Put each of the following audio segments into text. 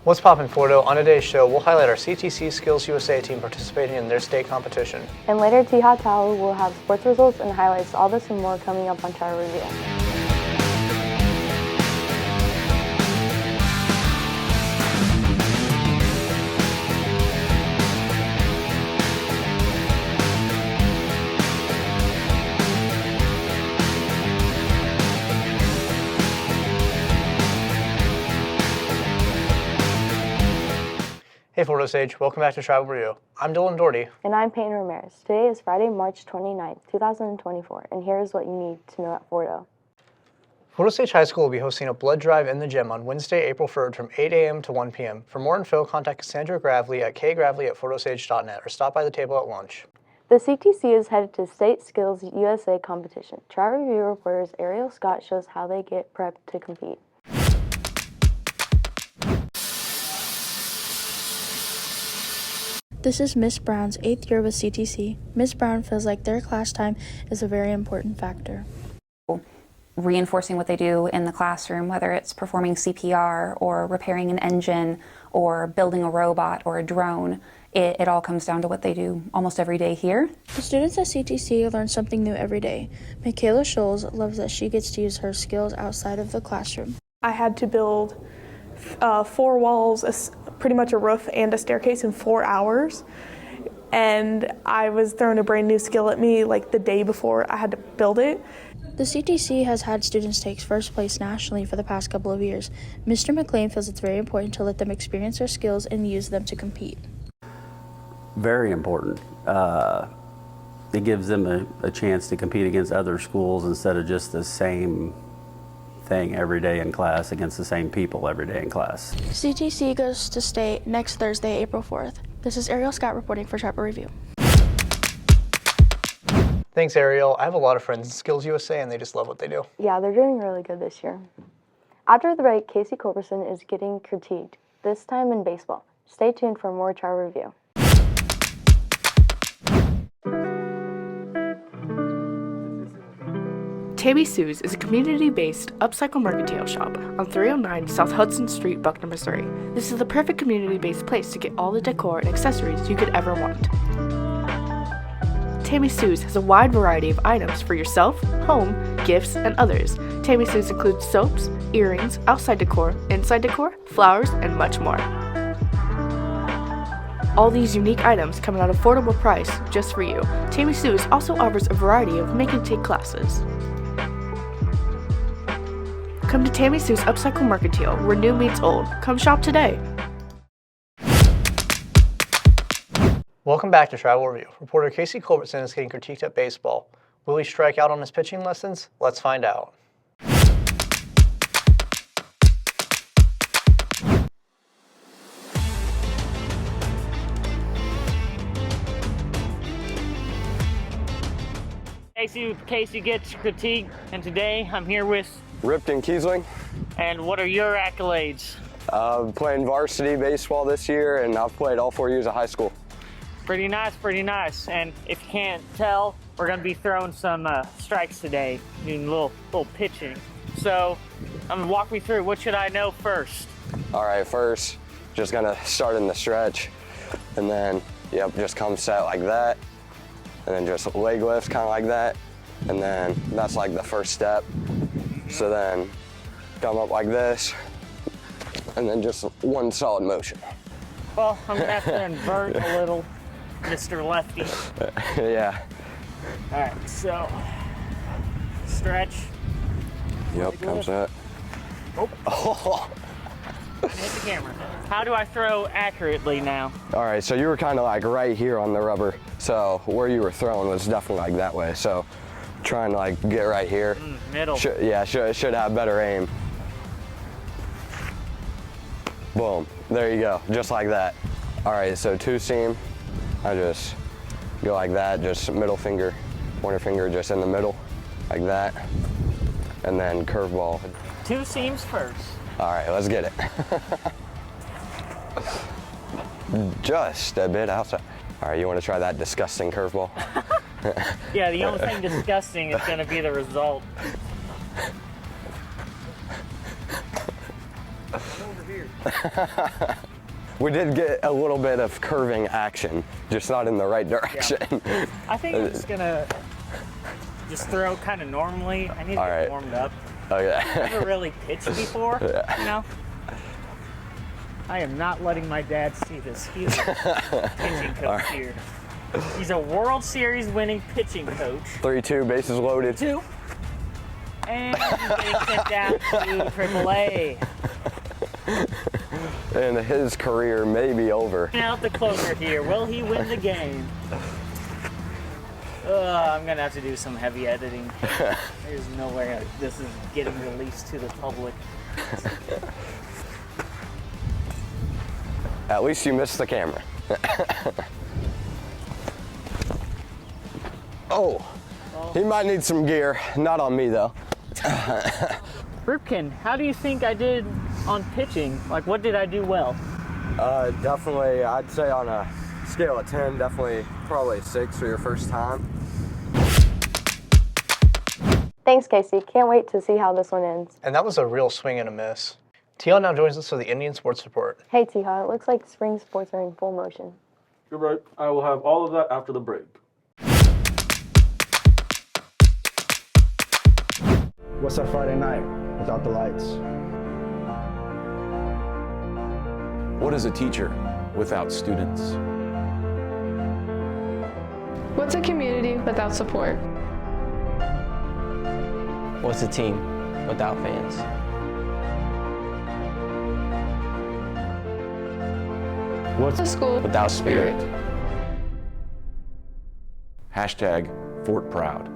What's poppin', Fordo? On today's show, we'll highlight our CTC Skills USA team participating in their state competition. And later, T-Hot Tao will have sports results and highlights. All this and more coming up on Travel Review. Hey Fordo Sage, welcome back to Travel Review. I'm Dylan Doherty. And I'm Peyton Ramirez. Today is Friday, March 29th, 2024, and here's what you need to know at Fordo. Fordo Sage High School will be hosting a blood drive in the gym on Wednesday, April 3rd from 8 a.m. to 1 p.m. For more info, contact Cassandra Gravely at kgravely@fordosage.net or stop by the table at lunch. The CTC is headed to State Skills USA competition. Travel Review reporters Ariel Scott shows how they get prepped to compete. This is Miss Brown's 8th year with CTC. Miss Brown feels like their class time is a very important factor. Reinforcing what they do in the classroom, whether it's performing CPR or repairing an engine or building a robot or a drone, it all comes down to what they do almost every day here. The students at CTC learn something new every day. Michaela Scholes loves that she gets to use her skills outside of the classroom. I had to build 4 walls, pretty much a roof and a staircase in 4 hours. And I was thrown a brand new skill at me like the day before I had to build it. The CTC has had students take first place nationally for the past couple of years. Mr. McLean feels it's very important to let them experience their skills and use them to compete. Very important. It gives them a chance to compete against other schools instead of just the same thing every day in class against the same people every day in class. CTC goes to state next Thursday, April 4th. This is Ariel Scott reporting for Travel Review. Thanks, Ariel. I have a lot of friends in Skills USA and they just love what they do. Yeah, they're doing really good this year. After the break, Casey Culberson is getting critiqued, this time in baseball. Stay tuned for more Travel Review. Tammy Sue's is a community-based upcycle mercantile shop on 309 South Hudson Street, Buckner, Missouri. This is the perfect community-based place to get all the decor and accessories you could ever want. Tammy Sue's has a wide variety of items for yourself, home, gifts, and others. Tammy Sue's includes soaps, earrings, outside decor, inside decor, flowers, and much more. All these unique items come at an affordable price just for you. Tammy Sue's also offers a variety of make and take classes. Come to Tammy Sue's Upcycle Mercantile, where new meets old. Come shop today. Welcome back to Travel Review. Reporter Casey Culberson is getting critiqued at baseball. Will he strike out on his pitching lessons? Let's find out. Casey gets critiqued, and today I'm here with Ripton Kiesling. And what are your accolades? Playing varsity baseball this year, and I've played all 4 years of high school. Pretty nice, pretty nice. And if you can't tell, we're gonna be throwing some strikes today, doing a little pitching. So I'm gonna walk me through. What should I know first? All right, first, just gonna start in the stretch, and then, yep, just come set like that, and then just leg lifts kind of like that, and then that's like the first step. So then come up like this, and then just one solid motion. Well, I'm gonna have to invert a little, Mr. Lefty. Yeah. All right, so stretch. Yep, come set. Oh. Hit the camera. How do I throw accurately now? All right, so you were kind of like right here on the rubber, so where you were throwing was definitely like that way. So trying to like get right here. Middle. Should have better aim. Boom, there you go, just like that. All right, so 2 seam, I just go like that, just middle finger, pointer finger just in the middle, like that, and then curveball. 2 seams first. All right, let's get it. Just a bit outside. All right, you want to try that disgusting curveball? Yeah, the only thing disgusting is going to be the result. We did get a little bit of curving action, just not in the right direction. Yeah. I think I'm just gonna just throw kind of normally. I need to get warmed up. Okay. I've never really pitched before, Yeah. you know? I am not letting my dad see this. He's a pitching coach here. He's a World Series winning pitching coach. 3-2, bases loaded. 2. And he's getting sent down to AAA. And his career may be over. Out the closer here. Will he win the game? I'm gonna have to do some heavy editing. There's no way this is getting released to the public. At least you missed the camera. Oh, he might need some gear. Not on me though. Ripken, how do you think I did on pitching? Like, what did I do well? Definitely, I'd say on a scale of 10, definitely probably 6 for your first time. Thanks, Casey. Can't wait to see how this one ends. And that was a real swing and a miss. TL now joins us for the Indian Sports Report. Hey, Tiha, it looks like spring sports are in full motion. You're right. I will have all of that after the break. What's a Friday night without the lights? What is a teacher without students? What's a community without support? What's a team without fans? What's a school without spirit? Hashtag Fort Proud.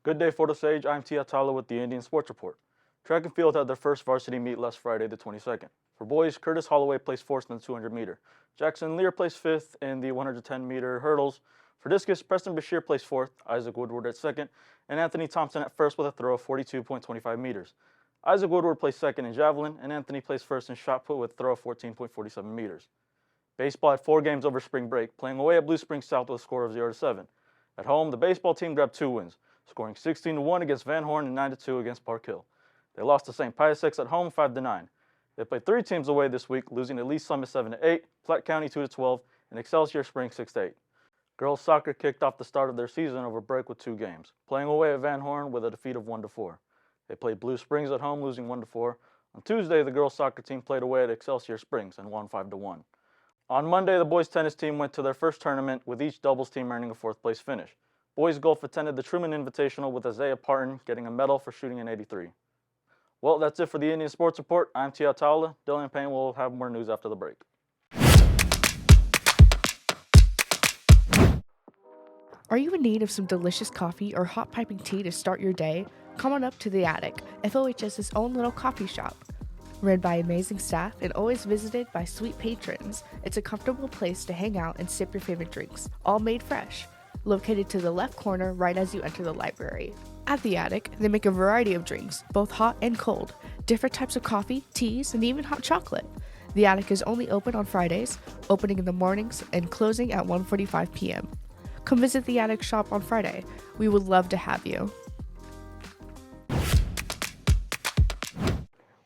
Good day, Fort Osage. I'm Tia Tala with the Indian Sports Report. Track and field had their first varsity meet last Friday, the 22nd. For boys, Curtis Holloway placed 4th in the 200-meter. Jackson Lear placed 5th in the 110-meter hurdles. For discus, Preston Bashir placed 4th, Isaac Woodward at 2nd, and Anthony Thompson at 1st with a throw of 42.25 meters. Isaac Woodward placed 2nd in javelin, and Anthony placed 1st in shot put with a throw of 14.47 meters. Baseball had 4 games over spring break, playing away at Blue Springs South with a score of 0-7. At home, the baseball team grabbed 2 wins, scoring 16-1 against Van Horn and 9-2 against Park Hill. They lost to St. Pius X at home 5-9. They played 3 teams away this week, losing at Lee's Summit 7-8, Platte County 2-12, and Excelsior Springs 6-8. Girls soccer kicked off the start of their season over break with 2 games, playing away at Van Horn with a defeat of 1-4. They played Blue Springs at home, losing 1-4. On Tuesday, the girls soccer team played away at Excelsior Springs and won 5-1. On Monday, the boys tennis team went to their first tournament, with each doubles team earning a 4th place finish. Boys golf attended the Truman Invitational with Isaiah Parton getting a medal for shooting an 83. Well, that's it for the Indian Sports Report. I'm Tia Taula. Dylan Payne will have more news after the break. Are you in need of some delicious coffee or hot piping tea to start your day? Come on up to The Attic, FOHS's own little coffee shop. Run by amazing staff and always visited by sweet patrons, it's a comfortable place to hang out and sip your favorite drinks, all made fresh. Located to the left corner right as you enter the library. At The Attic, they make a variety of drinks, both hot and cold, different types of coffee, teas, and even hot chocolate. The Attic is only open on Fridays, opening in the mornings and closing at 1:45 p.m. Come visit The Attic shop on Friday. We would love to have you.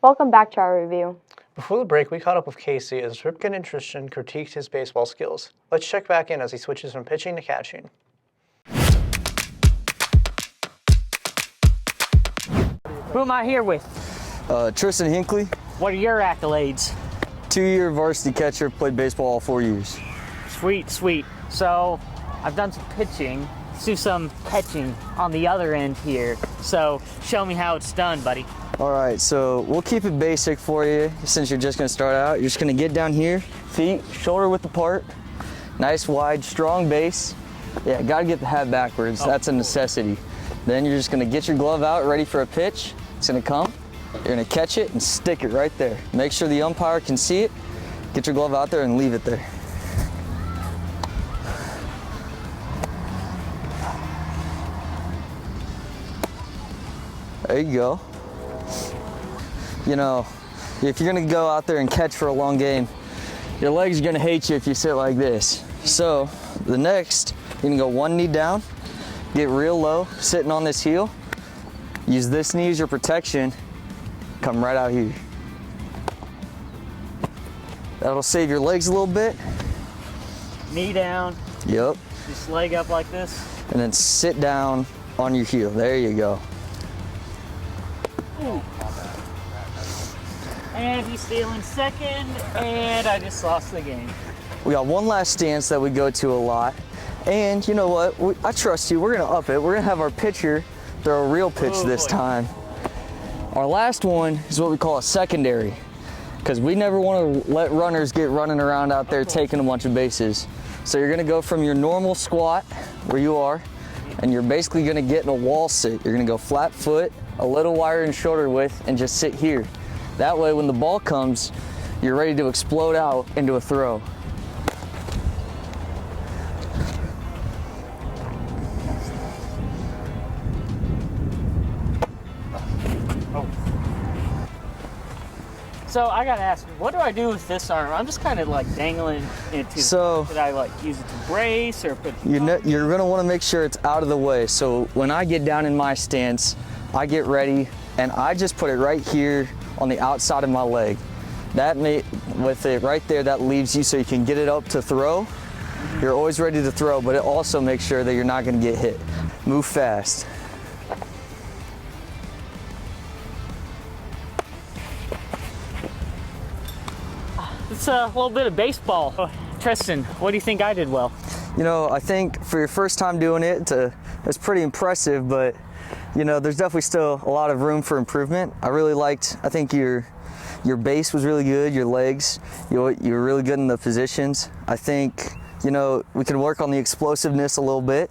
Welcome back to our review. Before the break, we caught up with Casey as Ripken and Tristan critiqued his baseball skills. Let's check back in as he switches from pitching to catching. Who am I here with? Tristan Hinckley. What are your accolades? 2-year varsity catcher, played baseball all 4 years. Sweet, sweet. So, I've done some pitching. Let's do some catching on the other end here. So, show me how it's done, buddy. All right, so we'll keep it basic for you since you're just gonna start out. You're just gonna get down here, feet shoulder width apart, nice wide, strong base. Yeah, gotta get the hat backwards. That's a necessity. Then you're just gonna get your glove out, ready for a pitch. It's gonna come. You're gonna catch it and stick it right there. Make sure the umpire can see it. Get your glove out there and leave it there. There you go. You know, if you're gonna go out there and catch for a long game, your legs are gonna hate you if you sit like this. So the next, you're gonna go 1 knee down, get real low, sitting on this heel, Use this knee as your protection. Come right out here. That'll save your legs a little bit. Knee down. Yep. Just leg up like this. And then sit down on your heel. There you go. Ooh. And he's stealing second, and I just lost the game. We got one last stance that we go to a lot. And you know what? I trust you. We're going to up it. We're going to have our pitcher throw a real pitch this time. Our last one is what we call a secondary, because we never want to let runners get running around out there taking a bunch of bases. So you're going to go from your normal squat where you are, and you're basically going to get in a wall sit. You're going to go flat foot, a little wider and shoulder width, and just sit here. That way when the ball comes, you're ready to explode out into a throw. So I gotta ask, what do I do with this arm? I'm just kind of like dangling it to. So should I like use it to brace or put? You're gonna want to make sure it's out of the way. So when I get down in my stance, I get ready and I just put it right here on the outside of my leg. With it right there, that leaves you so you can get it up to throw. You're always ready to throw, but it also makes sure that you're not gonna get hit. Move fast. It's a little bit of baseball. Tristan, what do you think I did well? You know, I think for your first time doing it, it's pretty impressive, but you know, there's definitely still a lot of room for improvement. I think your base was really good, your legs, you were really good in the positions. I think, you know, we can work on the explosiveness a little bit.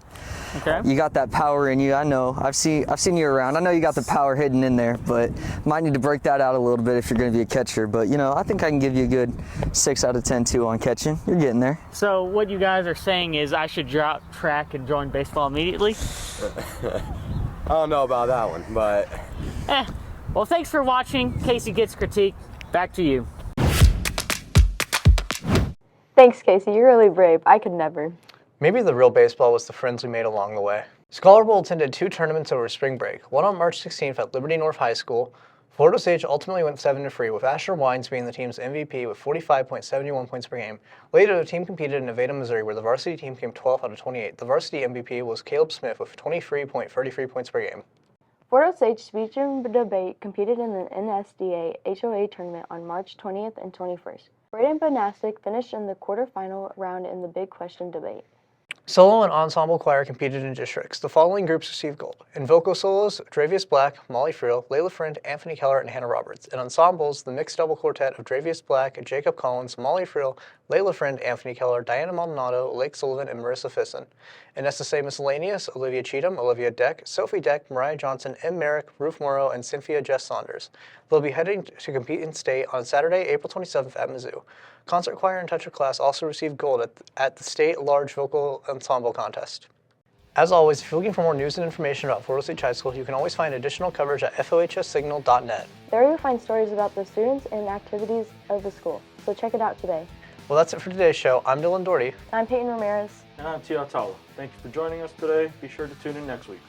Okay. You got that power in you, I know. I've seen you around. I know you got the power hidden in there, but might need to break that out a little bit if you're going to be a catcher. But, you know, I think I can give you a good 6 out of 10 too on catching. You're getting there. So what you guys are saying is I should drop track and join baseball immediately? I don't know about that one, but... Well, thanks for watching. Casey Gets Critique. Back to you. Thanks, Casey. You're really brave. I could never. Maybe the real baseball was the friends we made along the way. Scholar Bowl attended 2 tournaments over spring break, one on March 16th at Liberty North High School. Florida State ultimately went 7-3, with Asher Wines being the team's MVP with 45.71 points per game. Later, the team competed in Nevada, Missouri, where the varsity team came 12 out of 28. The varsity MVP was Caleb Smith with 23.33 points per game. Florida State Speech and Debate competed in the NSDA HOA tournament on March 20th and 21st. Braden Bonastic finished in the quarterfinal round in the Big Question debate. Solo and ensemble choir competed in districts. The following groups received gold. In vocal solos, Dravius Black, Molly Friel, Layla Friend, Anthony Keller, and Hannah Roberts. In ensembles, the mixed double quartet of Dravius Black, Jacob Collins, Molly Friel, Layla Friend, Anthony Keller, Diana Maldonado, Lake Sullivan, and Marissa Fisson. In SSA Miscellaneous, Olivia Cheatham, Olivia Deck, Sophie Deck, Mariah Johnson, M. Merrick, Ruth Morrow, and Cynthia Jess Saunders. They'll be heading to compete in state on Saturday, April 27th at Mizzou. Concert choir and toucher class also received gold at the state large vocal ensemble contest. As always, if you're looking for more news and information about Florida State High School, you can always find additional coverage at fohssignal.net. There you'll find stories about the students and activities of the school, so check it out today. Well, that's it for today's show. I'm Dylan Doherty. I'm Peyton Ramirez. And I'm Tia Atala. Thank you for joining us today. Be sure to tune in next week.